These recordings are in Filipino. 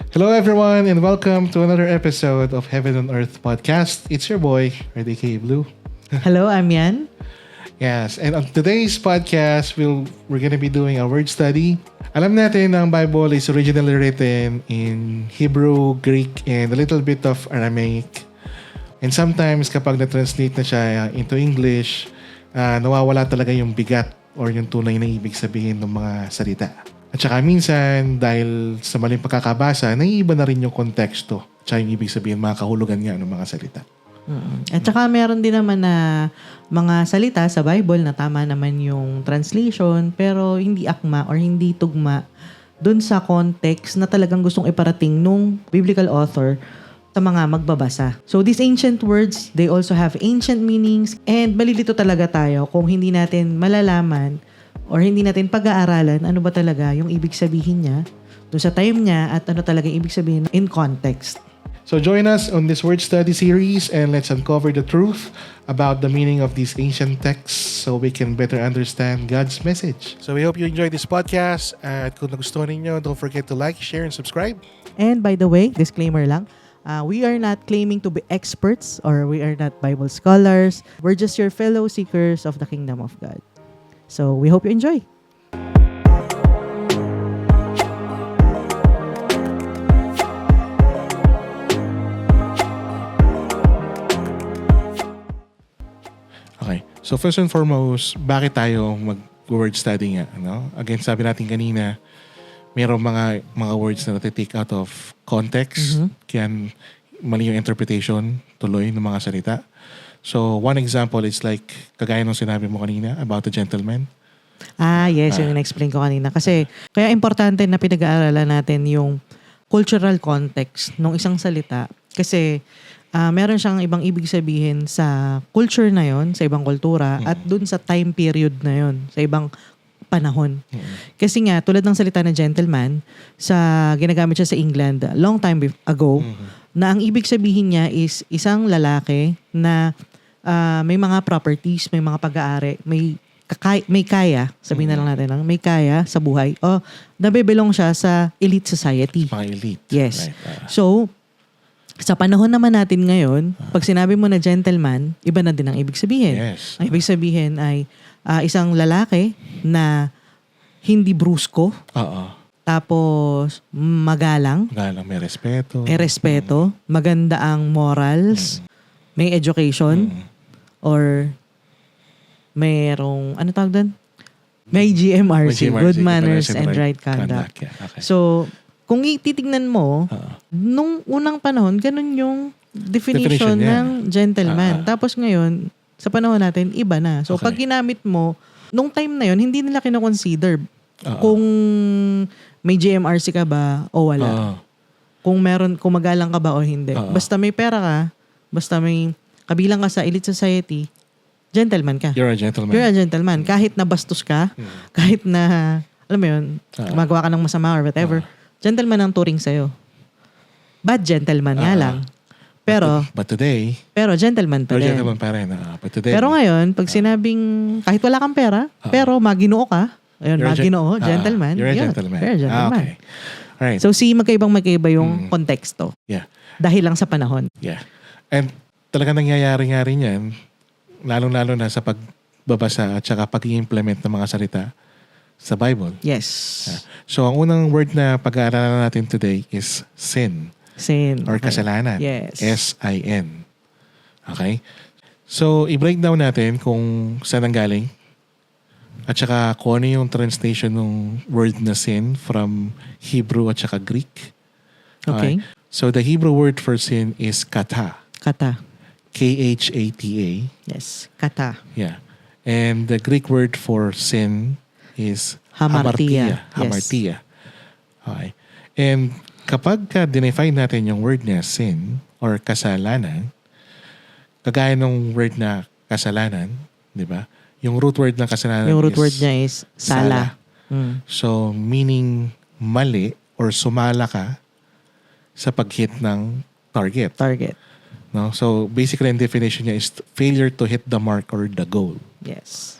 Hello, everyone, and welcome to another episode of Heaven on Earth podcast. It's your boy, RDK Blue. Hello, I'm Yan. Yes, and on today's podcast, we're gonna be doing a word study. Alam natin na ang Bible is originally written in Hebrew, Greek, and a little bit of Aramaic. And sometimes kapag na-translate na siya into English, nawawala talaga yung bigat or yung tunay na ibig sabihin ng mga salita. At saka minsan, dahil sa maling pagkakabasa, naiiba na rin yung konteksto. Tsaka yung ibig sabihin, mga kahulugan nga ng mga salita. At saka meron din naman na mga salita sa Bible na tama naman yung translation pero hindi akma or hindi tugma dun sa context na talagang gustong iparating nung biblical author sa mga magbabasa. So these ancient words, they also have ancient meanings and malilito talaga tayo kung hindi natin malalaman or hindi natin pag-aaralan ano ba talaga yung ibig sabihin niya dun sa time niya at ano talaga yung ibig sabihin in context. So join us on this word study series and let's uncover the truth about the meaning of these ancient texts so we can better understand God's message. So we hope you enjoyed this podcast at kung nagustuhan ninyo, don't forget to like, share, and subscribe. And by the way, disclaimer lang, we are not claiming to be experts or we are not Bible scholars. We're just your fellow seekers of the kingdom of God. So we hope you enjoy. Okay. So first and foremost, bakit tayo mag-word study nga? Ano? Again, sabi natin kanina, mayroong mga words na natitake out of context. Kaya mali yung interpretation tuloy ng mga salita. So one example is like, kagaya nung sinabi mo kanina about the gentleman. Yes, yung in-explain ko kanina. Kasi kaya importante na pinag-aaralan natin yung cultural context ng isang salita. Kasi meron siyang ibang ibig sabihin sa culture na yon, sa ibang kultura, at dun sa time period na yon, sa ibang panahon. Kasi nga, tulad ng salita na gentleman, ginagamit siya sa England long time ago, na ang ibig sabihin niya is isang lalaki na may mga properties, may mga pag-aari, may kaya, sabihin na lang natin, may kaya sa buhay, o nabibelong siya sa elite society. Mga elite. Yes. Right. So, sa panahon naman natin ngayon, pag sinabi mo na gentleman, iba na din ang ibig sabihin. Yes. Ang ibig sabihin ay isang lalaki na hindi brusko, tapos magalang, May respeto. maganda ang morals, may education, or mayroong, ano tawag doon? May GMRC, good manners and right conduct. Yeah. Okay. So, kung titignan mo, nung unang panahon, ganun yung definition ng gentleman. Tapos ngayon, sa panahon natin, iba na. So, pag ginamit mo, nung time na yun, hindi nila kinoconsider kung may GMRC ka ba o wala. Kung magalang ka ba o hindi. Basta may pera ka, basta may kabilang ka sa elite society, gentleman ka. You're a gentleman. You're a gentleman. Kahit na bastos ka, kahit na, alam mo yun, gumagawa ka ng masama or whatever, gentleman ang turing sa'yo. Bad gentleman nga lang. Pero gentleman pa rin. Gentleman pa rin. But today, Pero ngayon, pag sinabing kahit wala kang pera, pero maginoo ka, maginoo, gentleman. You're a gentleman. You're a gentleman. Okay. Alright. So, magkaiba yung konteksto. Yeah. Dahil lang sa panahon. Yeah. And talaga nangyayari nga rin yan, lalong-lalo na sa pagbabasa at saka pag-i-implement ng mga salita sa Bible. Yes. So, ang unang word na pag-aaralan natin today is sin. Sin. Or kasalanan. Yes. S-I-N. Okay? So, i-breakdown natin kung saan ang galing at saka kung ano yung translation ng word na sin from Hebrew at saka Greek. Okay. So, the Hebrew word for sin is kata. Kata. K-H-A-T-A. Yes. Kata. Yeah. And the Greek word for sin is Hamartia. Hamartia. Okay. And kapag dinefine natin yung word na sin or kasalanan, kagaya ng word na kasalanan, di ba? Yung root word ng kasalanan Yung root word niya is sala. So, meaning mali or sumala ka sa pag-hit ng target. No? So, basically, ang definition niya is failure to hit the mark or the goal. Yes.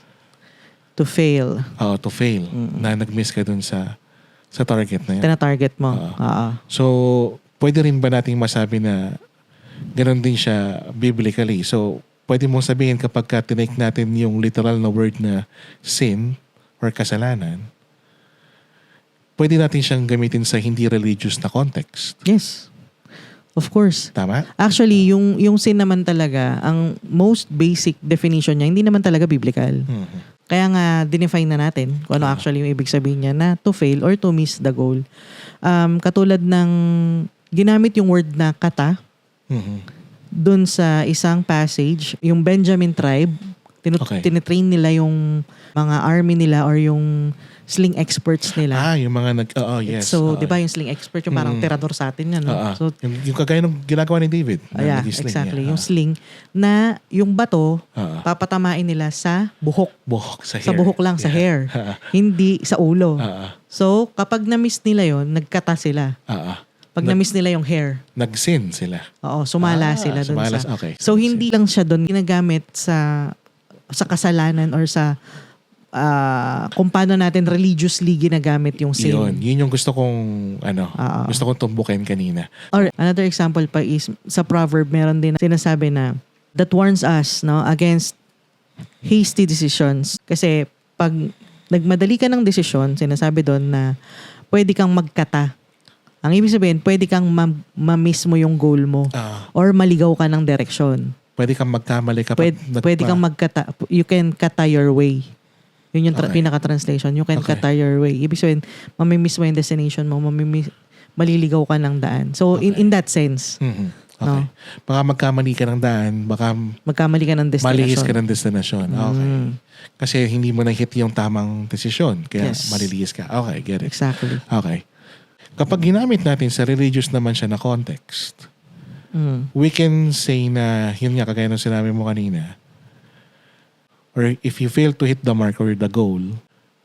To fail. To fail. Na nag-miss ka dun sa Sa target na yan. Tina-target mo. So, pwede rin ba nating masabi na ganun din siya biblically? So, pwede mong sabihin kapag tinake natin yung literal na word na sin or kasalanan, pwede natin siyang gamitin sa hindi religious na context. Yes. Of course. Tama? Actually, yung sin naman talaga, ang most basic definition niya, hindi naman talaga biblical. Kaya nga, dinefine na natin kung ano actually yung ibig sabihin niya na to fail or to miss the goal. Katulad ng ginamit yung word na kata, dun sa isang passage, yung Benjamin tribe, tinitrain nila yung mga army nila or yung sling experts nila. Yung mga yes. So, di ba yung sling expert, yung parang tirador sa atin yan. No? So, yung kagaya ng ginagawa ni David. Yeah, exactly. Yung sling na yung bato, papatamain nila sa buhok. Sa hair. Sa buhok lang, sa hair. Hindi sa ulo. So, kapag na-miss nila yon, nagkata sila. Pag na-miss nila yung hair. Nag-sin sila. Oo, sumala sila doon sa. Okay. So, hindi lang siya doon ginagamit sa kasalanan or sa kung paano natin religiously ginagamit yung sin. Yun yung gusto kong gusto kong tumbukin kanina. Or another example pa is sa proverb meron din sinasabi na that warns us against hasty decisions. Kasi pag nagmadali ka ng desisyon, sinasabi doon na pwede kang magkata. Ang ibig sabihin, pwede kang ma-miss mo yung goal mo or maligaw ka ng direksyon. Pwede kang magkamali kapag pwede kang magkata. You can kata your way. Yun yung pinaka-translation. You can kata your way. Ibig sabihin, mamimiss mo yung destination mo, maliligaw ka ng daan. So, in that sense. Okay. No? Baka magkamali ka ng daan, baka magkamali ka ng destination. Malihis ka ng destination. Okay. Kasi hindi mo na-hit yung tamang desisyon. Kaya malilihis ka. Okay, get it. Exactly. Okay. Kapag ginamit natin sa religious naman siya na context, we can say na, yun nga, kagaya ng sinabi mo kanina, or if you fail to hit the mark or the goal,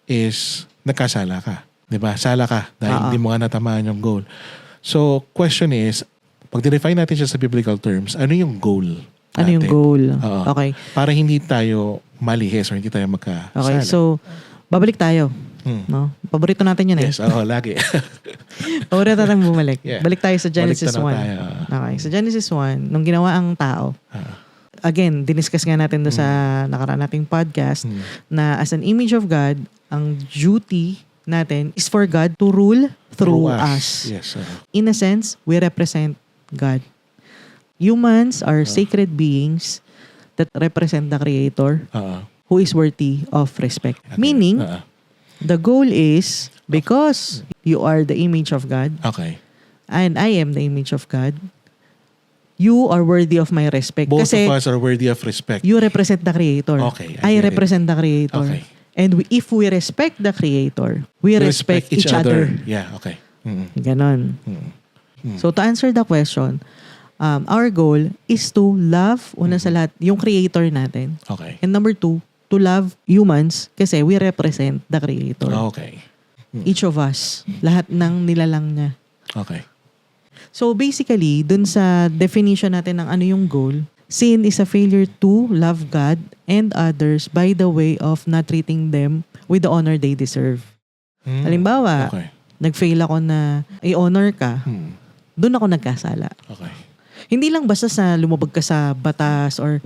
is nagkasala ka. Diba? Sala ka dahil hindi mo nga natamaan yung goal. So, question is, pag define natin siya sa biblical terms, ano yung goal natin? Ano yung goal? Okay. Para hindi tayo malihis or hindi tayo magkasala. Okay, so, babalik tayo. No? Paborito natin yun Yes, lagi. Paborito natin bumalik. Yeah. Balik tayo sa Genesis 1. Okay, sa Genesis 1, nung ginawa ang tao, again, diniscuss nga natin doon sa nakaraan nating podcast na as an image of God, ang duty natin is for God to rule through us. Yes. In a sense, we represent God. Humans are sacred beings that represent the Creator who is worthy of respect. Okay. Meaning, the goal is, because you are the image of God, and I am the image of God, you are worthy of my respect. Both Kasi of us are worthy of respect. You represent the Creator. Okay, I represent the Creator. Okay. And if we respect the Creator, we respect each other. Yeah, okay. Ganon. So to answer the question, our goal is to love, una sa lahat, yung Creator natin. Okay. And number 2, to love humans kasi we represent the Creator. Okay. Each of us. Lahat ng nilalang niya. Okay. So basically, dun sa definition natin ng ano yung goal, sin is a failure to love God and others by the way of not treating them with the honor they deserve. Halimbawa, nag-fail ako na i-honor ka, dun ako nagkasala. Okay. Hindi lang basta sa lumabag ka sa batas or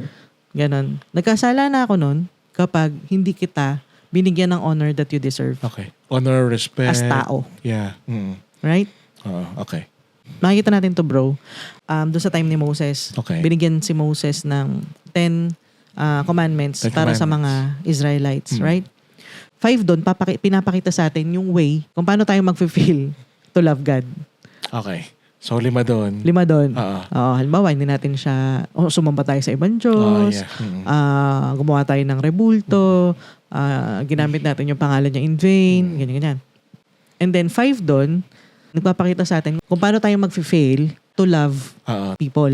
ganon. Nagkasala na ako nun kapag hindi kita binigyan ng honor that you deserve. Okay. Honor, respect. As tao. Yeah. Right? Okay. Makikita natin to, bro. Doon sa time ni Moses, binigyan si Moses ng 10 commandments para sa mga Israelites, right? 5 doon, pinapakita sa atin yung way kung paano tayo mag-fulfill to love God. Okay. So, 5 doon. 5 doon. Halimbawa, hindi natin siya, sumamba tayo sa ibang Diyos, gumawa tayo ng rebulto, ginamit natin yung pangalan niya in vain, ganyan. And then 5 doon, nagpapakita sa atin kung paano tayo mag-fail to love people.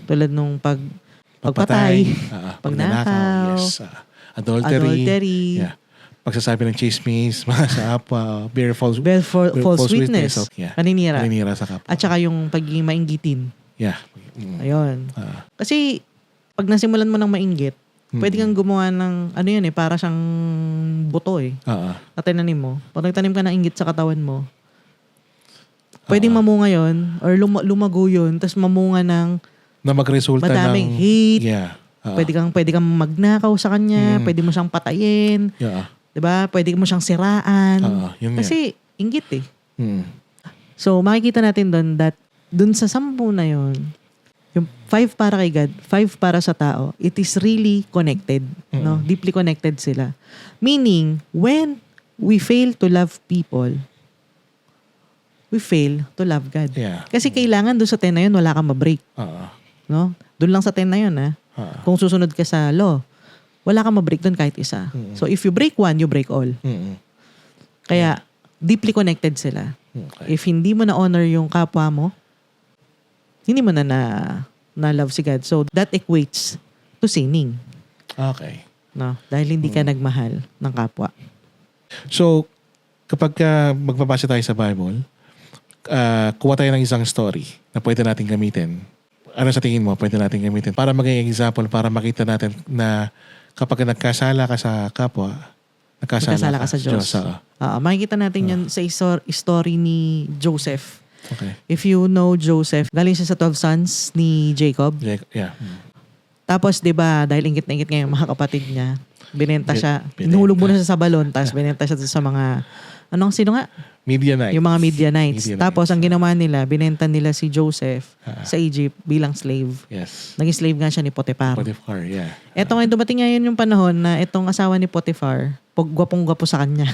Tulad nung pagpatay, pagnakaw, adultery. Yeah. Pagsasabi ng chismis, masapa, bear false witness. Paninira sa kapwa. At saka yung pagiging mainggitin. Yeah. Ayun. Kasi pag nasimulan mo ng mainggit, Pwede kang gumawa ng, ano yan para siyang buto na tinanim mo. Pag nagtanim ka ng inggit sa katawan mo, pwedeng mamunga yun, or lumago yun, tapos mamunga ng na magresulta madaming ng... hate. Yeah. Pwede kang magnakaw sa kanya, pwede mo siyang patayin. Yeah. 'Di ba? Pwede mo siyang siraan. Kasi inggit So, makikita natin doon that doon sa 10 na yun, yung 5 para kay God, 5 para sa tao, it is really connected. No? Deeply connected sila. Meaning, when we fail to love people, we fail to love God. Yeah. Kasi kailangan doon sa 10 na yun, wala kang ma-break. No? Doon lang sa 10 na yun, Kung susunod ka sa law, wala kang ma-break doon kahit isa. So, if you break one, you break all. Kaya, deeply connected sila. Okay. If hindi mo na-honor yung kapwa mo, hindi mo na love si God. So, that equates to sinning. Okay. No? Dahil hindi ka nagmahal ng kapwa. So, kapag magbabasa tayo sa Bible, kuha tayo ng isang story na pwede natin gamitin. Ano sa tingin mo pwede natin gamitin? Para maging example, para makita natin na kapag nagkasala ka sa kapwa, nagkasala ka sa Diyos. Makikita natin yan sa story ni Joseph. Okay. If you know Joseph, galing siya sa 12 sons ni Jacob. Yeah. Tapos, di ba, dahil ingit na ingit ngayon mga kapatid niya, binenta siya. Binenta. Inuhulog muna siya sa balon, tapos binenta siya sa mga, sino nga? Midianites. Yung mga Midianites. Tapos, ang ginawa nila, binenta nila si Joseph sa Egypt bilang slave. Yes. Naging slave nga siya ni Potiphar. Potiphar, yeah. Eto ngayon, dumating ngayon yung panahon na itong asawa ni Potiphar, gwapong-gwapo sa kanya.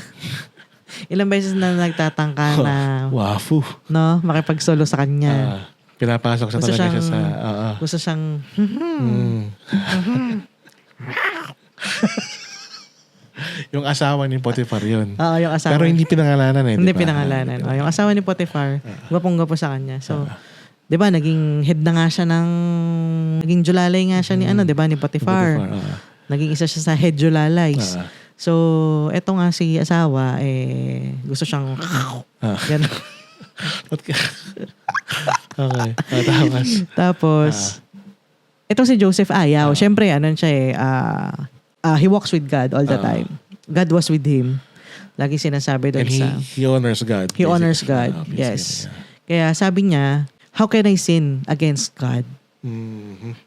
Ilang beses na nagtatangka na wafu. No, makipagsolo sa kanya. Pinapasok sa talaga siya sa... Gusto siyang... Yung asawa ni Potiphar yun. Oo, yung asawa. Pero hindi pinangalanan Hindi diba? pinangalanan. Yung asawa ni Potiphar, gwapong-gwapo sa kanya. So, di ba, naging head na nga siya naging julalay nga siya ni di ba, ni Potiphar. Naging isa siya sa head julalays. So, eto nga si asawa, gusto siyang... Ganun. Okay. Tapos, etong si Joseph ayaw. Siyempre, he walks with God all the time. God was with him. Lagi sinasabi doon sa... And he honors God. He honors God. Yes. Kaya sabi niya, how can I sin against God?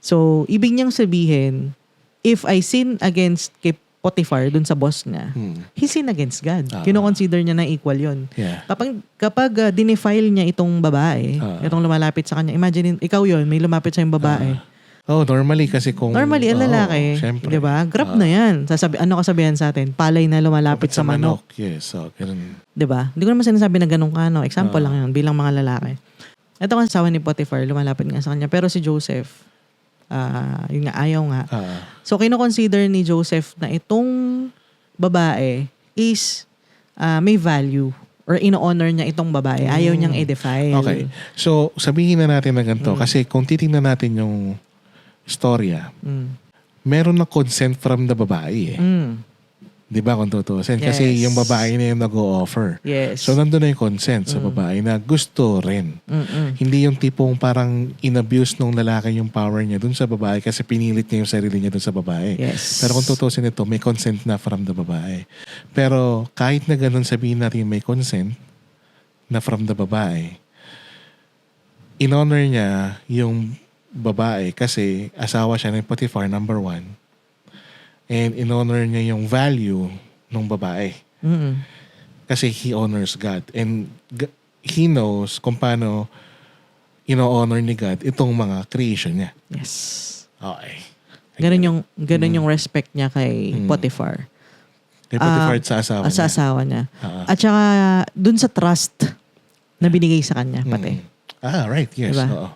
So, ibig niyang sabihin, if I sin against kay Potiphar dun sa boss niya, he sin against God. Kino-consider niya na equal yun. Yeah. Kapag dinefile niya itong babae, itong lumalapit sa kanya, imagine, ikaw yun, may lumapit sa yung babae. Normally kasi kung... Normally, ang lalaki, di ba? Grab na yan. Ano kasabihan sa atin? Palay na lumalapit sa manok. Yes, ganun. Di ba? Hindi ko naman sinasabi na ganun ka, no? Example lang yun, bilang mga lalaki. Ito kasi asawa ni Potiphar, lumalapit nga sa kanya. Pero si Joseph, yun nga, ayaw nga. So, kino-consider ni Joseph na itong babae is may value or ino-honor niya itong babae. Ayaw niyang i-defile. Okay. So, sabihin na natin na ganito. Kasi kung titingnan natin yung storya, meron na consent from the babae. Di ba kung tutusin? Yes. Kasi yung babae na yung nag-o-offer. Yes. So, nandun na yung consent sa babae na gusto rin. Hindi yung tipong parang in-abuse nung lalaki yung power niya dun sa babae kasi pinilit niya yung sarili niya dun sa babae. Yes. Pero kung tutusin ito, may consent na from the babae. Pero kahit na ganun sabihin natin may consent na from the babae, in-honor niya yung babae kasi asawa siya ng Potiphar, number 1. And in-honor niya yung value ng babae. Kasi he honors God. And he knows kung paano ino-honor ni God itong mga creation niya. Yes. Okay. Ganun yung respect niya kay Potiphar. Kay Potiphar sa asawa niya. Sa asawa niya. At saka dun sa trust na binigay sa kanya pati. Right. Yes. Diba? Oo.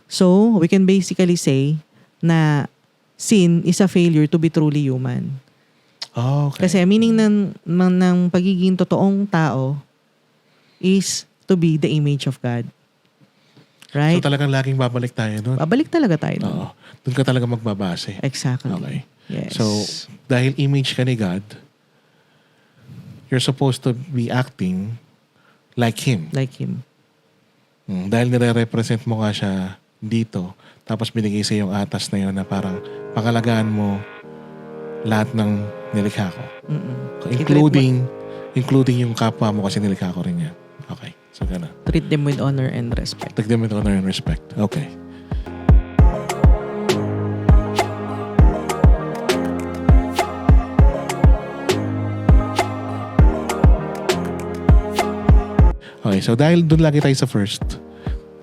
So, we can basically say na sin is a failure to be truly human. Okay. Kasi meaning ng pagiging totoong tao is to be the image of God. Right? So talagang laging babalik tayo doon. Babalik talaga tayo doon. Oo. Doon ka talaga magbabase. Exactly. Okay. Yes. So, dahil image ka ni God, you're supposed to be acting like Him. Like Him. Dahil nire-represent mo nga siya dito, tapos binigay sa yung atas na yun na parang pangalagaan mo lahat ng nilikha ko. Mm-mm. Including yung kapwa mo kasi nilikha ko rin yan. Okay. So, gano'n. Treat them with honor and respect. Take them with honor and respect. Okay. Okay, so dahil doon lagi tayo sa first,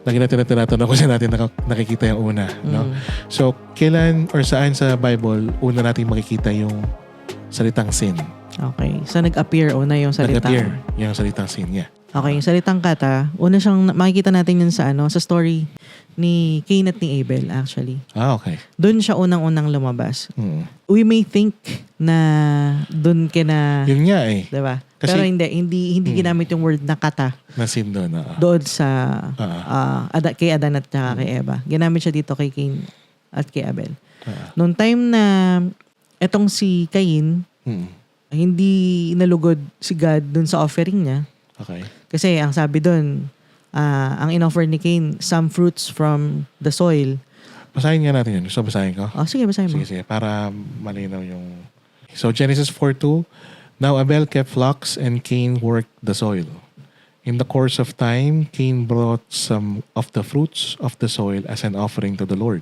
lagi natin tinatanong kung saan natin nakikita yung una. No? So, kailan or saan sa Bible una natin makikita yung salitang sin? Okay. So, nag-appear una yung salitang. Nag-appear yung salitang sin niya. Okay, yung salitang kata, una siyang makikita natin yun sa sa story ni Cain at ni Abel actually. Okay. Doon siya unang-unang lumabas. Mm. We may think na doon Yun nga eh. 'di ba? Kasi- Pero hindi ginamit yung word na kata Na sin doon. doon sa kay Adan at saka kay Eva. Ginamit siya dito kay Cain at kay Abel. Noong time na etong si Cain, hindi nalugod si God doon sa offering niya. Okay. Kasi ang sabi doon, ang inoffer ni Cain, some fruits from the soil. Basahin nga natin yun. So, basahin ko. Oh, sige, basahin mo. Sige. Para malinaw yung... So, Genesis 4:2. Now Abel kept flocks and Cain worked the soil. In the course of time, Cain brought some of the fruits of the soil as an offering to the Lord.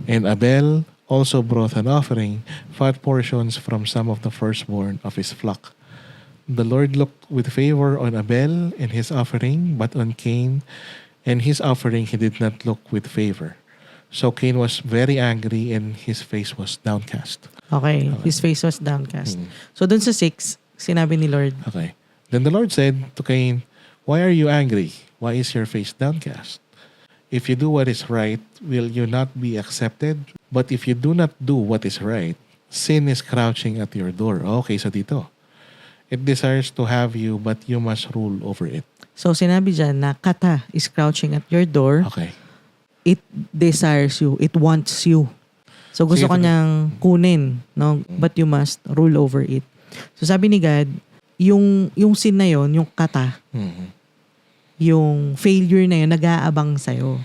And Abel also brought an offering, fat portions from some of the firstborn of his flock. The Lord looked with favor on Abel and his offering, but on Cain and his offering he did not look with favor. So Cain was very angry and his face was downcast. Okay, his face was downcast. So dun sa 6, sinabi ni Lord, Okay. Then the Lord said to Cain, "Why are you angry? Why is your face downcast? If you do what is right, will you not be accepted? But if you do not do what is right, sin is crouching at your door." Okay, so dito. It desires to have you, but you must rule over it. so sinabi dyan na kata is crouching at your door. Okay. It desires you. It wants you. So gusto Sige, ko niyang kunin, no? But you must rule over it. So sabi ni God, yung sin na yon, yung kata, Mhm. yung failure na yon, nag-aabang sa'yo.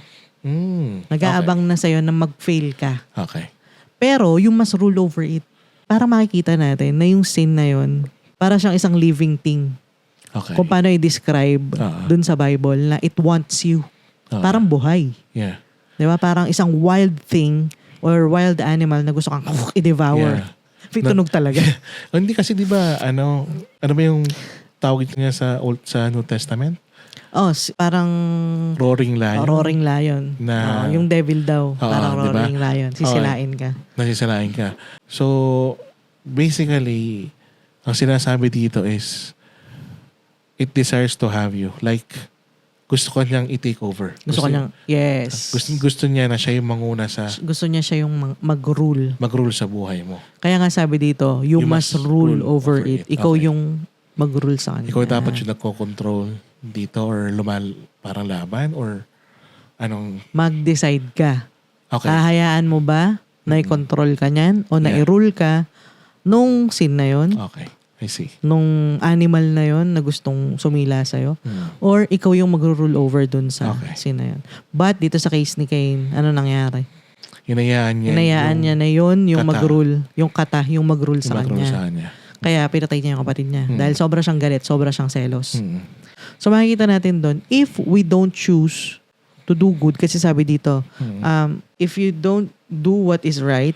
Nag-aabang na sa'yo na mag-fail ka. Okay. Pero yung must rule over it, para makikita natin na yung sin na yon, para siyang isang living thing. Okay. Kung paano i-describe dun sa Bible na it wants you. Parang buhay. Yeah. Di ba? Parang isang wild thing or wild animal na gusto kang i-devour. Yeah. May tunog talaga. Hindi kasi 'di ba ano ba yung tawag niya sa New Testament? Parang Roaring lion. roaring lion. Na- Yung devil daw. Parang diba? roaring lion. Sisilain ka. Nasisalain ka. So basically, ang sinasabi dito is it desires to have you. Like gusto ko niyang i-take over. Gusto ko niyang, yes. Gusto niya na siya yung manguna sa Gusto niya siya yung mag-rule. mag-rule sa buhay mo. Kaya nga sabi dito, you must rule over it. Ikaw Okay. yung mag-rule sa kanya. Ikaw dapat yung nagko-control dito or parang laban or anong... Mag-decide ka. Okay. Hahayaan mo ba na i-control ka niyan o na i-rule ka nung sin na yon, Okay. I see. nung animal na yon na gustong sumila sa'yo, or ikaw yung mag-rule over dun sa sin na yon. But dito sa case ni Cain, ano nangyari? Hinayaan niya na yon yung kata. mag-rule, yung kata, yung mag-rule sa mag-rule kanya. sa kanya. Kaya pinatay niya yung kapatid niya. Dahil sobra siyang galit, sobra siyang selos. Mm. So makikita natin doon, if we don't choose to do good, kasi sabi dito, if you don't do what is right,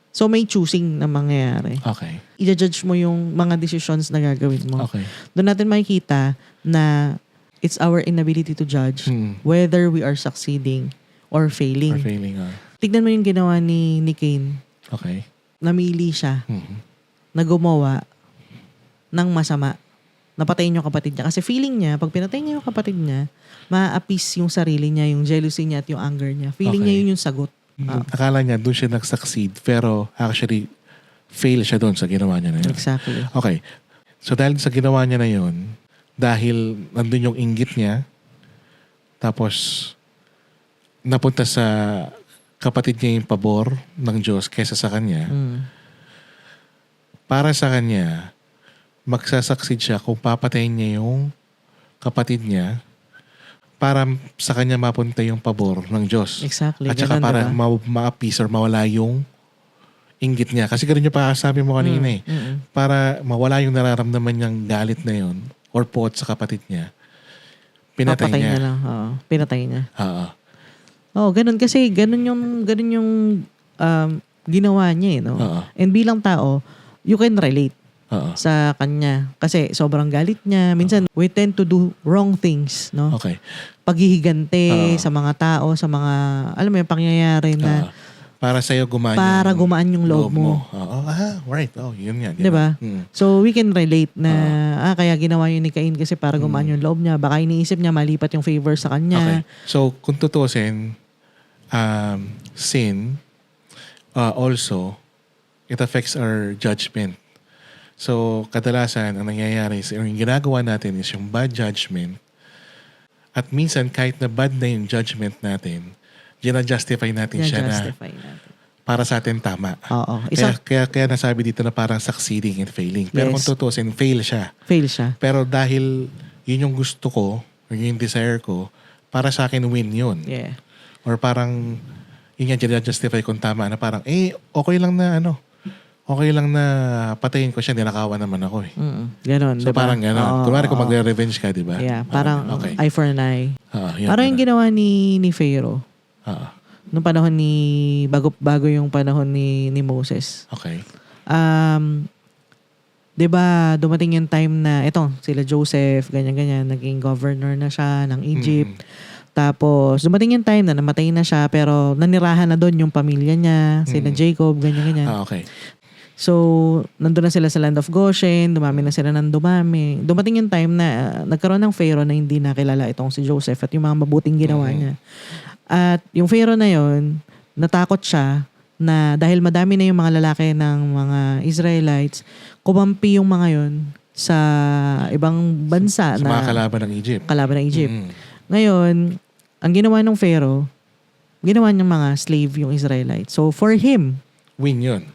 so may choosing na mangyayari. Okay. I-judge mo yung mga decisions na gagawin mo. Okay. Doon natin makikita na it's our inability to judge whether we are succeeding or failing. Or failing. Tignan mo yung ginawa ni Cain. Okay. Namili siya na gumawa ng masama. Napatayin yung kapatid niya. Kasi feeling niya, pag pinatay niya yung kapatid niya, ma-appease yung sarili niya, yung jealousy niya at yung anger niya. Feeling niya yun yung sagot. Akala niya doon siya nag-succeed pero actually fail siya doon sa ginawa niya na yun. Exactly. Okay. So dahil sa ginawa niya na yun, dahil nandun yung inggit niya, tapos napunta sa kapatid niya yung pabor ng Diyos kaysa sa kanya, para sa kanya, magsasucceed siya kung papatayin niya yung kapatid niya para sa kanya mapunta yung pabor ng Diyos. Exactly. At saka Ganun, para diba? ma-appease or mawala yung inggit niya. Kasi ganun yung sabi mo kanina eh. Para mawala yung nararamdaman niyang galit na yun or pot sa kapatid niya, pinatay Papatay niya. na lang. Oo. Pinatay niya. Oo. Oo, ganun. Kasi ganun yung ginawa niya eh. No? Oo. And bilang tao, you can relate Oo. sa kanya. Kasi sobrang galit niya. Minsan, we tend to do wrong things. No? Okay. Paghihigante sa mga tao, sa mga, alam mo yung pangyayari na Para sa'yo gumaan para gumaan yung loob mo. Oo. Right. Oh, yun yan. Diba? So, we can relate na, kaya ginawa yun ni Cain kasi para gumaan yung loob niya. Baka iniisip niya malipat yung favor sa kanya. Okay. So, kung tutusin, sin, also, it affects our judgment. So, kadalasan, ang nangyayari is, yung ginagawa natin is yung bad judgment. At minsan, kahit na bad na yung judgment natin, gina-justify natin siya na para sa atin tama. Oo. Kaya nasabi dito na parang succeeding and failing. Pero kung tutusin, fail siya. Fail siya. Pero dahil yun yung gusto ko, yun yung desire ko, para sa akin win yun. Yeah. Or parang, yun nga, gina-justify kung tama na parang, okay lang na patayin ko siya, ninakawan naman ako eh. Ganon, So diba? parang ganon. Kunwari kung magre-revenge ka, diba? Yeah, parang eye for an eye. Yan, parang yung ginawa ni Pharaoh. Nung panahon bago yung panahon ni Moses. Okay. 'Di ba dumating yung time na sila Joseph, ganyan-ganyan, naging governor na siya ng Egypt. Tapos dumating yung time na namatay na siya pero nanirahan na doon yung pamilya niya, sila Jacob, ganyan-ganyan. Okay. So, nandun na sila sa land of Goshen, dumami na sila ng dumami. Dumating yung time na nagkaroon ng Pharaoh na hindi nakilala itong si Joseph at yung mga mabuting ginawa niya. At yung Pharaoh na yon, natakot siya na dahil madami na yung mga lalaki ng mga Israelites, kumampi yung mga yon sa ibang bansa sa mga kalaban ng Egypt. Ngayon, ang ginawa ng Pharaoh, ginawa niyang mga slave yung Israelites. So, for him win yun.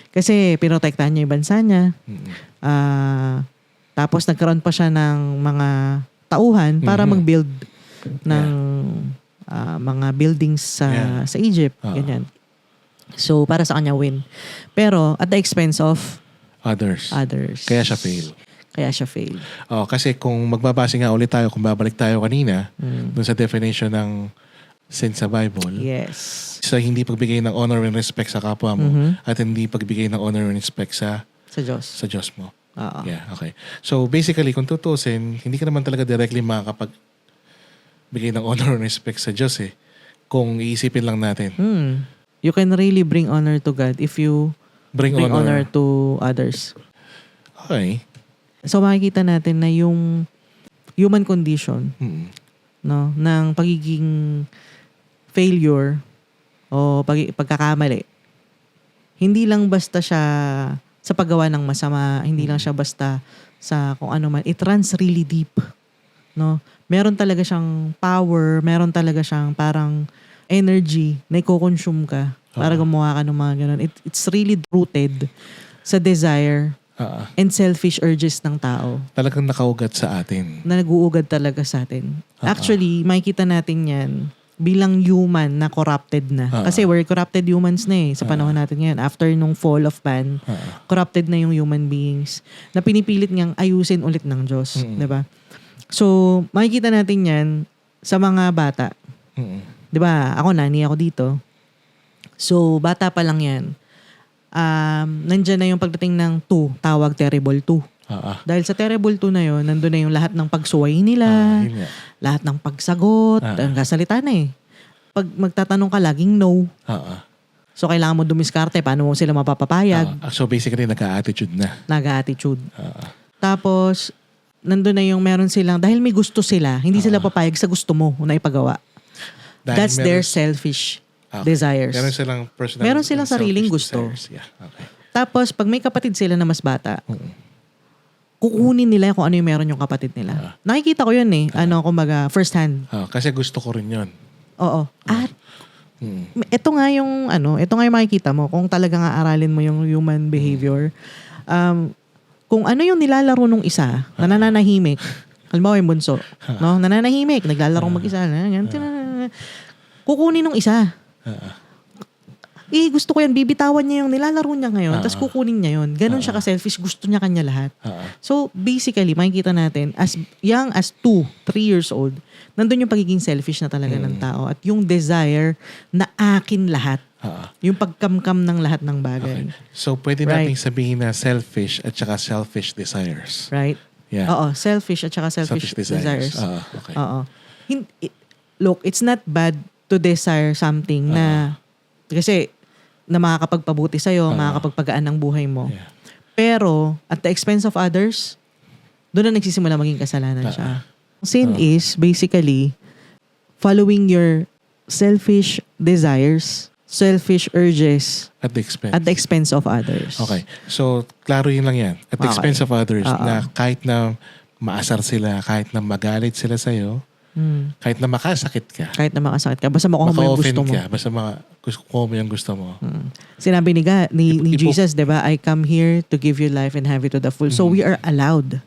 Kasi pinotektahan niya yung bansa niya. Tapos nagkaroon pa siya ng mga tauhan para mag-build ng mga buildings sa Egypt. Ganyan. So, para sa kanya win. Pero, at the expense of others. Kaya siya fail. Kasi kung magbabase nga ulit tayo, kung babalik tayo kanina, dun sa definition ng sin sa Bible. Yes. Sa hindi pagbigay ng honor and respect sa kapwa mo at hindi pagbigay ng honor and respect sa Diyos mo. Yeah, okay. So basically, kung tutusin, hindi ka naman talaga directly makakapagbigay ng honor and respect sa Diyos eh. Kung iisipin lang natin. You can really bring honor to God if you bring honor to others. Okay. So makikita natin na yung human condition ng pagiging failure o pagkakamali, hindi lang basta siya sa paggawa ng masama, hindi lang siya basta sa kung ano man. It runs really deep. No? Meron talaga siyang power, meron talaga siyang parang energy na i-consume ka para gumawa ka ng mga ganun. It's really rooted sa desire and selfish urges ng tao. Talagang nakaugat sa atin. Na nag-uugad talaga sa atin. Actually, makikita natin yan bilang human na corrupted na. Kasi we're corrupted humans na sa panahon natin ngayon. After nung fall of man, corrupted na yung human beings na pinipilit niyang ayusin ulit ng Diyos. Diba? So, makikita natin yan sa mga bata. Diba? Ako, nani ako dito. So, bata pa lang yan. Nandyan na yung pagdating ng 2, tawag Terrible 2. Dahil sa Terrible 2 na yun, nandun na yung lahat ng pagsuway nila, lahat ng pagsagot, ang kasalita na eh. Pag magtatanong ka, laging no. So, kailangan mo dumiskarte, paano mo sila mapapapayag. So, basically, nag-a-attitude na. Nag-a-attitude. Tapos, nandun na yung meron silang, dahil may gusto sila, hindi sila papayag sa gusto mo na ipagawa. That's their selfish desires. Meron silang sariling gusto. Yeah. Okay. Tapos, pag may kapatid sila na mas bata, kukunin nila kung ano yung meron yung kapatid nila. Nakikita ko yun eh. Kumbaga, first hand. Kasi gusto ko rin yun. Oo. At ito nga yung makikita mo kung talaga nga aralin mo yung human behavior. Kung ano yung nilalaro nung isa, nananahimik. Halimbawa yung bunso. No? Nananahimik. Naglalaro mag-isa. Kukunin nung isa. gusto ko yan, bibitawan niya yung nilalaro niya ngayon, tapos kukunin niya yun. Ganon siya ka-selfish, gusto niya kanya lahat. So, basically, makikita natin, as young as 2, 3 years old, nandun yung pagiging selfish na talaga ng tao at yung desire na akin lahat. Yung pagkamkam ng lahat ng bagay. Okay. So, pwede nating sabihin na selfish at saka selfish desires. Right? Yeah. Oo, selfish at saka selfish desires. Okay. Oo. Look, it's not bad to desire something na kasi na makakapagpabuti sa'yo, makakapagpagaan ng buhay mo. Yeah. Pero, at the expense of others, doon na nagsisimula maging kasalanan siya. Sin is basically following your selfish desires, selfish urges At the expense. at the expense of others. Okay. So, klaro yun lang yan. At the Okay. expense of others na kahit na maasar sila, kahit na magalit sila sa'yo, kahit na makasakit ka, Kahit na makasakit ka, basta makuha mo yung maka-offend gusto mo. ka, basta kukuha mo yung gusto mo. Sinabi ni Jesus, di ba? I come here to give you life and have it to the full. So we are allowed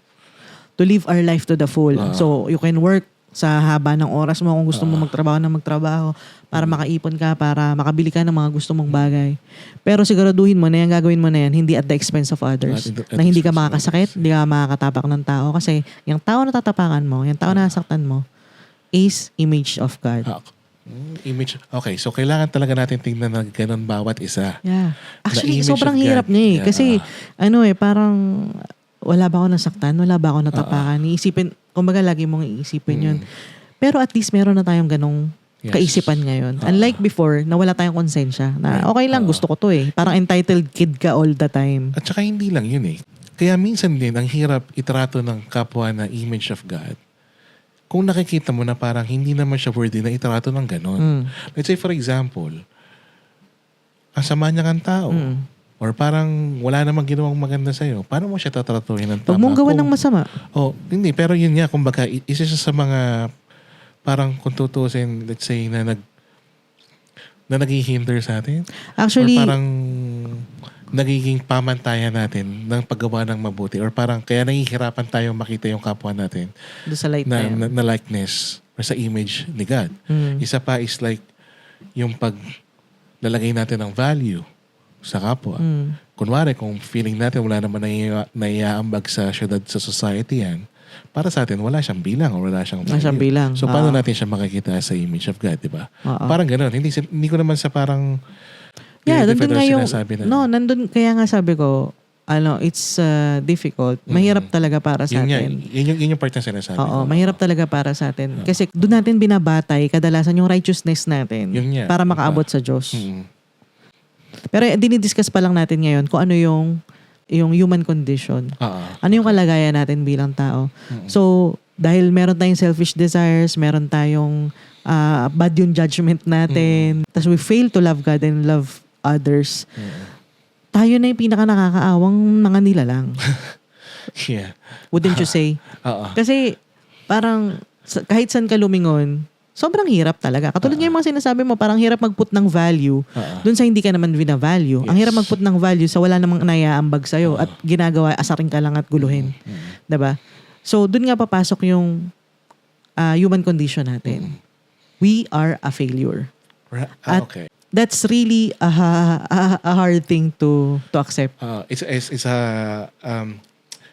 to live our life to the full. So you can work sa haba ng oras mo kung gusto mo magtrabaho para makaipon ka, para makabili ka ng mga gusto mong bagay. Pero siguraduhin mo na yung gagawin mo na yan, hindi at the expense of others. At Na hindi expense ka of makakasakit, hindi ka makakatapak ng tao. Kasi yung tao na tatapakan mo, yung tao na nasaktan mo, is image of God. Image. Okay, so kailangan talaga natin tingnan na ganun bawat isa. Yeah. Actually, image sobrang of God. hirap niya eh. Yeah. Kasi, parang wala ba ako nasaktan? Wala ba ako natapakan? Iisipin, kumbaga lagi mong iisipin yun. Pero at least meron na tayong ganong kaisipan ngayon. Unlike before, na wala tayong konsensya. Na okay lang, gusto ko to eh. Parang entitled kid ka all the time. At saka hindi lang yun eh. Kaya minsan din, ang hirap itrato ng kapwa na image of God. Kung nakikita mo na parang hindi naman siya worthy na itrato ng ganon. Let's say for example, ang sama niya kang tao. Or parang wala namang ginawang maganda sa'yo. Paano mo siya tatratuhin ng tama? Huwag mong gawan ng masama. Hindi. Pero yun nga, kumbaga, isa siya sa mga parang kung tutusin, let's say, na naghihinder sa atin. Actually, Or parang nagiging pamantayan natin ng paggawa ng mabuti. Or parang kaya nahihirapan tayong makita yung kapwa natin doon sa light na yan. na likeness or sa image ni God. Isa pa is like yung paglalagay natin ng value sa kapwa. Kunwari, kung feeling natin wala naman naiaambag sa syudad, sa society yan, para sa atin, wala siyang bilang o wala siyang value. Wala siyang bilang. So, paano natin siya makikita sa image of God, di ba? Parang gano'n. Hindi ko naman sa parang nandun nga yung, sinasabi na. nandun, kaya nga sabi ko, it's difficult. Mahirap talaga para sa atin. Yun yung part na sinasabi. Oo, mahirap talaga para sa atin. Kasi doon natin binabatay kadalasan yung righteousness natin para makaabot sa Diyos. Pero dinidiscuss pa lang natin ngayon kung ano yung human condition. Ano yung kalagayan natin bilang tao. So, dahil meron tayong selfish desires, meron tayong bad yung judgment natin, tapos we fail to love God and love others, tayo na yung pinaka nakakaawang mga nilalang. Yeah. Wouldn't you say? Kasi parang kahit saan ka lumingon, sobrang hirap talaga. Katulad nga yung mga sinasabi mo, parang hirap mag-put ng value dun sa hindi ka naman bina-value. Ang hirap mag-put ng value sa wala namang naiaambag sa'yo at ginagawa, asarin ka lang at guluhin. Diba? So, dun nga papasok yung human condition natin. We are a failure. At Okay. that's really a hard thing to accept.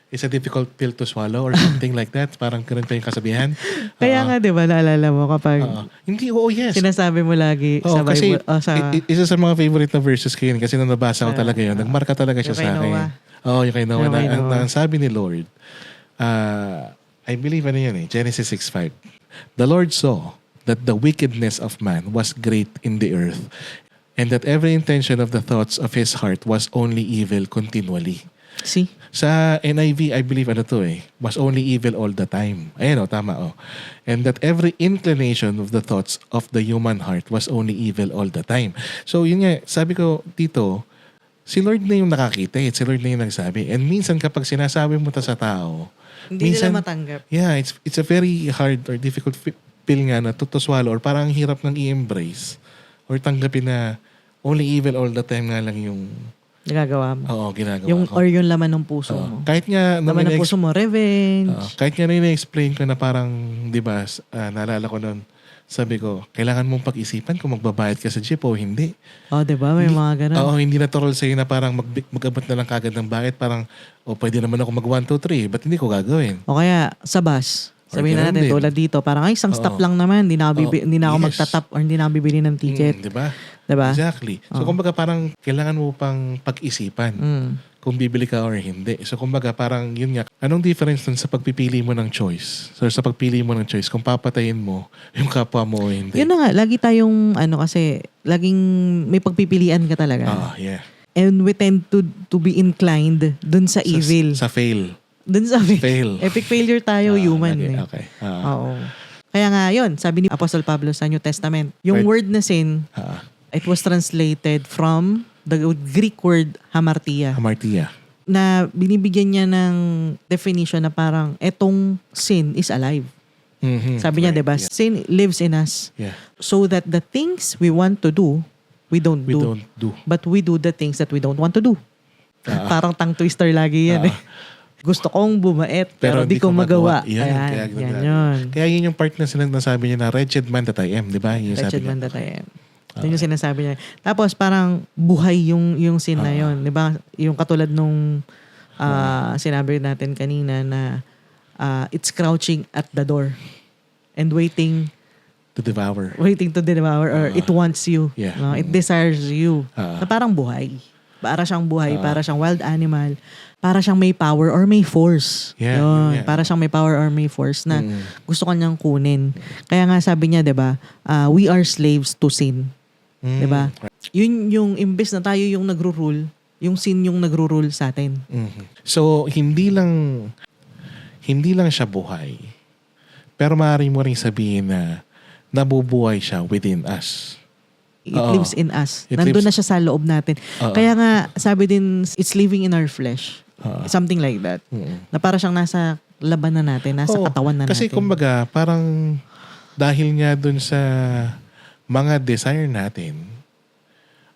It's a difficult pill to swallow or something like that. Parang ganun pa yung kasabihan. Kaya nga, di ba, naalala mo kapag Hindi, yes. sinasabi mo lagi sa kasi Bible. isa sa mga favorite na verses ko yun kasi nung nabasa ko talaga yun, nagmarka talaga siya yung kay sa akin. Noah. Yung kay Noah. Yung kay Noah. Ang sabi ni Lord, I believe Genesis 6:5. The Lord saw that the wickedness of man was great in the earth, and that every intention of the thoughts of his heart was only evil continually. See? Sa NIV, I believe was only evil all the time. Ayan tama And that every inclination of the thoughts of the human heart was only evil all the time. So yun nga, sabi ko dito, si Lord na yung nakakita si Lord na yung nagsabi. And minsan kapag sinasabi mo ta sa tao, Hindi minsan, nila matanggap. Yeah, it's a very hard or difficult pill nga na to swallow or parang hirap ng i-embrace or tanggapin na only evil all the time nga lang yung Nagagawa mo. Oo, ginagawa ko. Or yung laman ng puso mo. Kahit nga Laman ng puso mo, revenge. kahit nga na explain ko na parang, di ba, naalala ko noon, Sabi ko, kailangan mong pag-isipan kung magbabayad ka sa jeep o hindi. Oh, diba? May mga ganun. Oo, hindi natural sa'yo na parang mag-abot na lang kagad ng bayad. Parang, pwede naman ako mag 1, 2, 3. Ba't hindi ko gagawin? O kaya, sa bus. Sabihin na ganun natin, din. tulad dito, parang ay, isang stop lang naman, hindi na ako Yes. magtatap or hindi na ako bibili ng ticket. Di ba? Diba? Exactly. So, kumbaga parang kailangan mo pang pag-isipan kung bibili ka or hindi. So, kumbaga parang yun nga. Anong difference dun sa pagpipili mo ng choice? So, sa pagpili mo ng choice, kung papatayin mo yung kapwa mo o hindi. Yun na nga, lagi tayong, kasi, laging may pagpipilian ka talaga. Yeah. And we tend to be inclined dun sa evil. Sa fail. Dun sa Fail. Epic failure tayo, human. Okay. Eh. Okay. Oo. Kaya nga, yun, sabi ni Apostle Pablo sa New Testament, yung Right. word na sin, it was translated from the Greek word hamartia. Hamartia. Na binibigyan niya ng definition na parang etong sin is alive. Mhm. Sabi niya, Right. 'di ba? Yeah. Sin lives in us Yeah. so that the things we want to do, we don't We do. don't do. But we do the things that we don't want to do. Parang tongue twister lagi yan eh. Gusto kong bumait pero di ko magawa. Yan, Ayan, kaya yan yun. Kaya yun yung part na sinasabi niya na wretched man that I am, di ba? Yung Wretched sabi niya. man that I am. Yun yung sinasabi niya. Tapos parang buhay yung sin na yun. Di ba? Yung katulad nung sinabi natin kanina na it's crouching at the door and waiting To devour. to devour or it wants you. Yeah. No? It desires you. Na parang buhay. Para siyang buhay, para siyang wild animal, para siyang may power or may force. Yeah, Yun, yeah. para siyang may power or may force na gusto kanyang kunin. Kaya nga sabi niya, 'di ba? We are slaves to sin. 'Di ba? Yun yung imbes na tayo yung nagro-rule, yung sin yung nagro-rule sa atin. So, hindi lang siya buhay. Pero maaari mo rin sabihin na nabubuhay siya within us. It lives in us. It Nandun lives- na siya sa loob natin. Kaya nga, sabi din, it's living in our flesh. Something like that. Na para siyang nasa labanan natin, nasa katawan na Kasi natin. kumbaga, parang dahil nga dun sa mga desire natin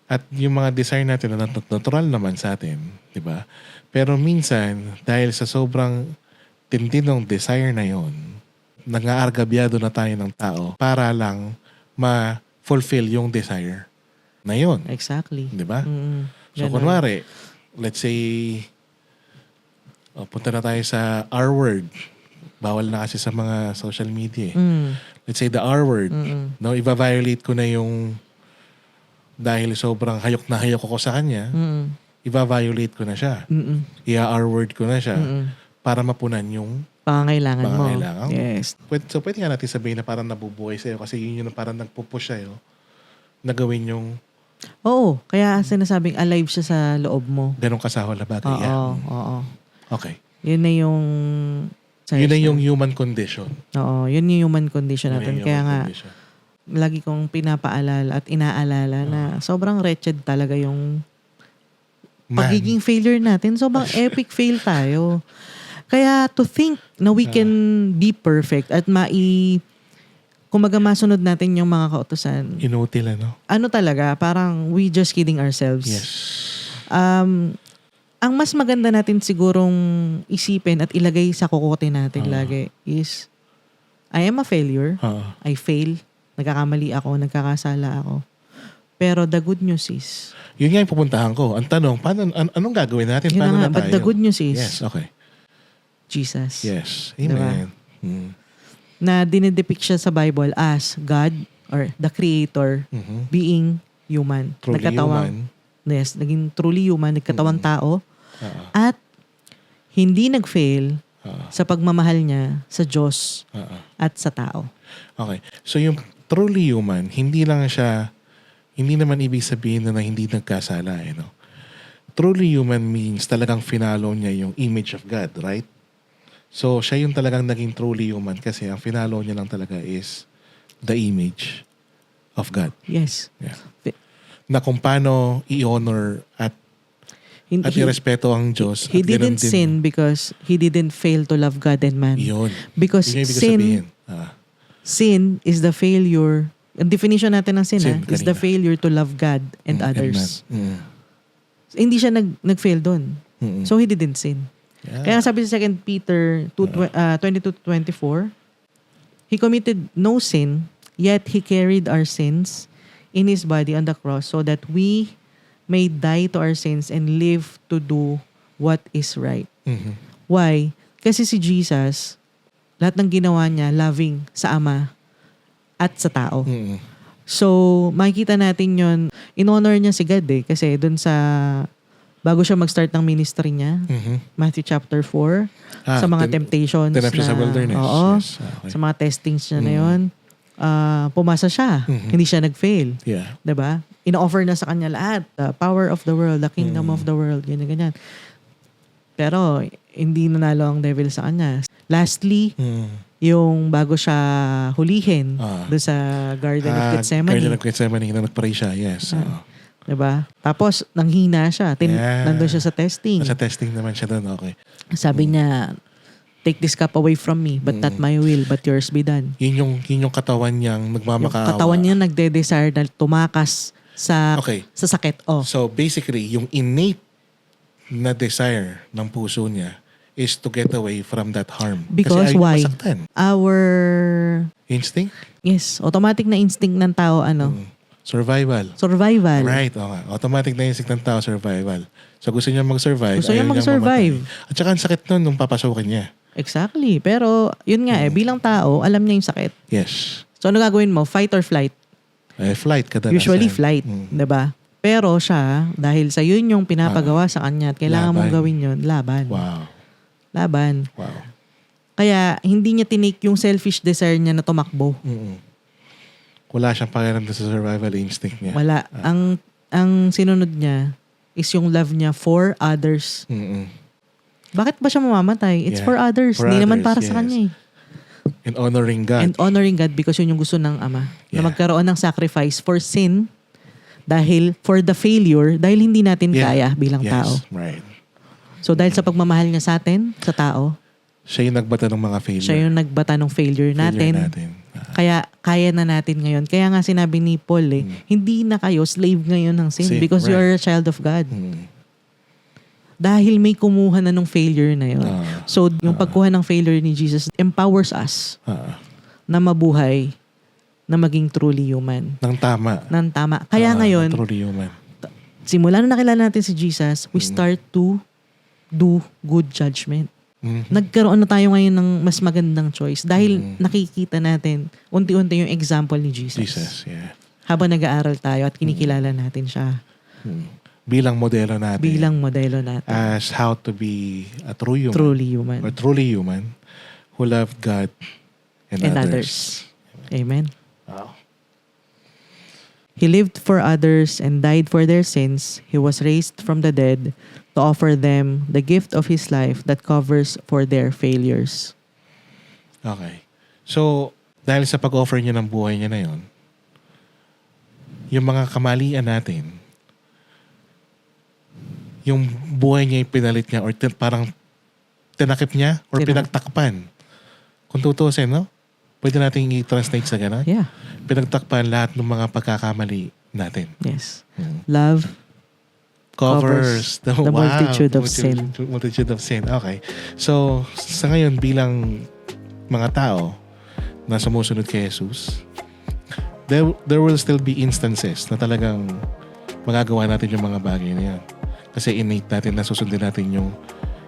at yung mga desire natin na natural naman sa atin, di ba? Pero minsan, dahil sa sobrang tindi ng desire na yon, nang-aargabyado na tayo ng tao para lang ma-fulfill yung desire na yon. Exactly. Di ba? So, Ganun. kunwari, let's say, punta na tayo sa R word. Bawal na kasi sa mga social media eh. Let's say the R word. No, iba-violate ko na yung dahil sobrang hayok na hayok ako sa kanya, iba-violate ko na siya. I-R word ko na siya para mapunan yung Pangangailangan mo. pangangailangan mo. Yes. So, pwede nga natin sabihin na parang nabubuhay sa'yo kasi yun yung parang nagpupush sa'yo na gawin yung Oo. Kaya sinasabing alive siya sa loob mo. ganong kasahol na bagay. Oo. Yeah. Oo. Okay. Yun na yung... Yun na yung human condition. Oo. Yun yung human condition Yun natin. yung Kaya human nga, condition. lagi kong pinapaalala at inaalala na sobrang wretched talaga yung pagiging failure natin. Sobrang epic fail tayo. Kaya to think na we can be perfect at kumbaga masunod natin yung mga kautusan. Inutil, ano? Ano talaga, parang we just kidding ourselves. Yes. Ang mas maganda natin sigurong isipin at ilagay sa kukote natin lagi is I am a failure. I fail. Nagkakamali ako, nagkakasala ako. Pero the good news is... Yun nga yung pupuntahan ko. Ang tanong, anong gagawin natin? Yun Paano na nga, na but tayo? the good news is... Yes, okay. Jesus. Yes. Diba? Amen. Na dinedepict siya sa Bible as God or the Creator being human. Truly human. Yes, naging truly human, nagkatawang tao. At hindi nag-fail sa pagmamahal niya sa Diyos at sa tao. Okay. So yung truly human, hindi naman ibig sabihin na hindi nagkasala. No? Truly human means talagang finalo niya yung image of God, right? So siya yung talagang naging truly human kasi ang finalo niya lang talaga is the image of God. Yes. Yeah. Na kung paano i-honor at He irespeto ang Diyos. He at ganun didn't sin because he didn't fail to love God and man. Yun. Because Yun yung ibig sin sabihin. sin is the failure. Ang definition natin ng sin, is the kanina. failure to love God and others. Hindi siya nag-fail doon. So he didn't sin. Yeah. Kaya sabi sa 2 Peter 22-24, he committed no sin Yet He carried our sins in His body on the cross so that we may die to our sins and live to do what is right. Mhm. Why? Kasi si Jesus, lahat ng ginawa niya, loving sa Ama at sa tao. Mhm. So, makikita natin yon, in-honor niya si God kasi dun sa, bago siya mag-start ng ministry niya, Mhm. Matthew chapter 4, sa mga temptations Temptations sa wilderness. oo, Yes. Okay. sa mga testings niya na yun, pumasa siya. Hindi siya nag-fail. Yeah. 'Di ba? Ino-offer na sa kanya lahat. The power of the world, the kingdom of the world, ganyan. Pero, hindi nanalo ang devil sa kanya. Lastly, yung bago siya hulihin doon sa Garden of Gethsemane. Garden of Gethsemane na nag-pray siya. Yes. Oo. 'Di ba? Tapos, nanghina siya. Nandun siya sa testing. Sa testing naman siya doon. Okay. Sabi niya, take this cup away from me, but not my will, but yours be done. Yun yung katawan niyang Yung nagmamakaawa. katawan niya nagde-desire na tumakas sa Okay. sa sakit. So basically, yung innate na desire ng puso niya is to get away from that harm. Because Kasi ayaw why? niya masaktan. Our, Instinct? automatic na instinct ng tao, Survival. survival. Right. Okay. Automatic na instinct ng tao, survival. So gusto niya mag-survive. Gusto niya ayaw niyang mag-survive. mamatay. At saka ang sakit nun nung papasukin niya. Exactly. Pero, yun nga bilang tao, alam niya yung sakit. Yes. So, ano gagawin mo? Fight or flight? Flight kadalasan. Usually flight. 'Di ba? Pero siya, dahil sa yun yung pinapagawa sa kanya at kailangan mong Laban. gawin yun, laban. Wow. Laban. Wow. Kaya, hindi niya tinake yung selfish desire niya na tumakbo. Wala siyang pakiramdam sa survival instinct niya. Wala. Ang sinunod niya is yung love niya for others. Bakit ba siya mamamatay? It's Yeah. for others. For Hindi naman others, para sa yes. kanya And honoring God. And honoring God because yun yung gusto ng Ama. Na Yeah. magkaroon ng sacrifice for sin dahil for the failure, dahil hindi natin kaya bilang yes. tao. Right. So dahil sa pagmamahal niya sa atin, sa tao, Siya yung nagbata ng mga failure. siya yung nagbata ng failure natin. Kaya kaya na natin ngayon. Kaya nga sinabi ni Paul hindi na kayo slave ngayon ng sin because you are a child of God. Dahil may kumuha na ng failure na yun. So, yung pagkuha ng failure ni Jesus empowers us na mabuhay, na maging truly human. Nang tama. Nang tama. Kaya ngayon, Truly human. simula na nakilala natin si Jesus, we start to do good judgment. Nagkaroon na tayo ngayon ng mas magandang choice dahil nakikita natin unti-unti yung example ni Jesus. Jesus, yeah. Habang nag-aaral tayo at kinikilala natin siya. Bilang modelo natin. Bilang modelo natin. As how to be a true human. Truly human. Or truly human who loved God and others. Amen. Wow. He lived for others and died for their sins. He was raised from the dead to offer them the gift of His life that covers for their failures. Okay. So, dahil sa pag-offer niya ng buhay niya na yon, yung mga kamalian natin, yung buhay niya yung pinalit niya or parang tinakip niya or pinagtakpan. Kung tutusin, no? Pwede natin i-translate sa gano'n? Yeah. Pinagtakpan lahat ng mga pagkakamali natin. Yes. Love Covers the multitude of sin. Multitude of sin. Okay. So, sa ngayon, bilang mga tao na sumusunod kay Jesus, there will still be instances na talagang magagawa natin yung mga bagay na yan. Kasi innate natin na susundin natin yung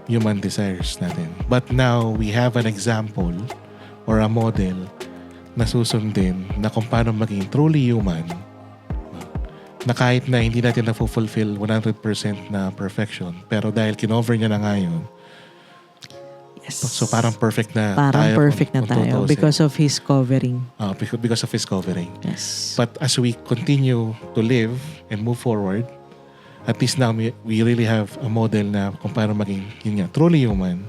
human desires natin. But now, we have an example or a model na susundin na kung paano maging truly human na kahit na hindi natin na-fulfill 100% na perfection. Pero dahil kinover niya na ngayon, Yes. so parang perfect na Parang tayo. perfect na kung tayo tutuusin. because of His covering. Because of His covering. Yes. But as we continue to live and move forward, at least now we really have a model na kung paano maging yun nga, truly human.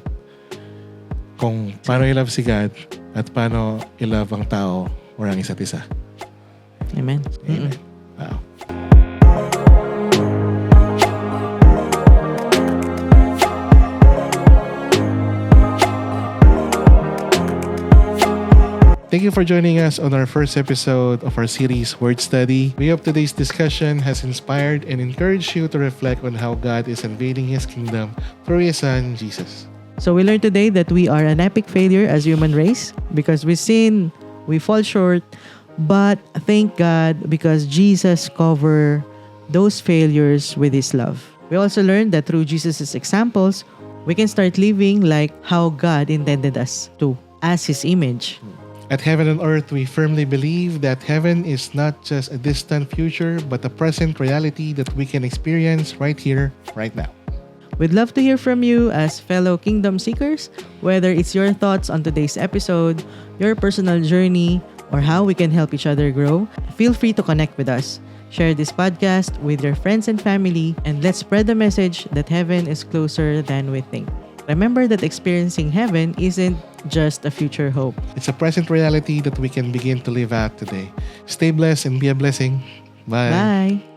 Kung paano i-love si God at paano i-love ang tao or ang isa't isa. Amen. Amen. Wow. Thank you for joining us on our first episode of our series, Word Study. We hope today's discussion has inspired and encouraged you to reflect on how God is unveiling His kingdom through His Son, Jesus. So we learned today that we are an epic failure as human race because we sin, we fall short, But thank God because Jesus covered those failures with His love. We also learned that through Jesus' examples, we can start living like how God intended us to, as His image. At Heaven and Earth, we firmly believe that heaven is not just a distant future, but a present reality that we can experience right here, right now. We'd love to hear from you as fellow Kingdom Seekers, whether it's your thoughts on today's episode, your personal journey, or how we can help each other grow. Feel free to connect with us. Share this podcast with your friends and family, and let's spread the message that heaven is closer than we think. Remember that experiencing heaven isn't just a future hope. It's a present reality that we can begin to live out today. Stay blessed and be a blessing. Bye. Bye!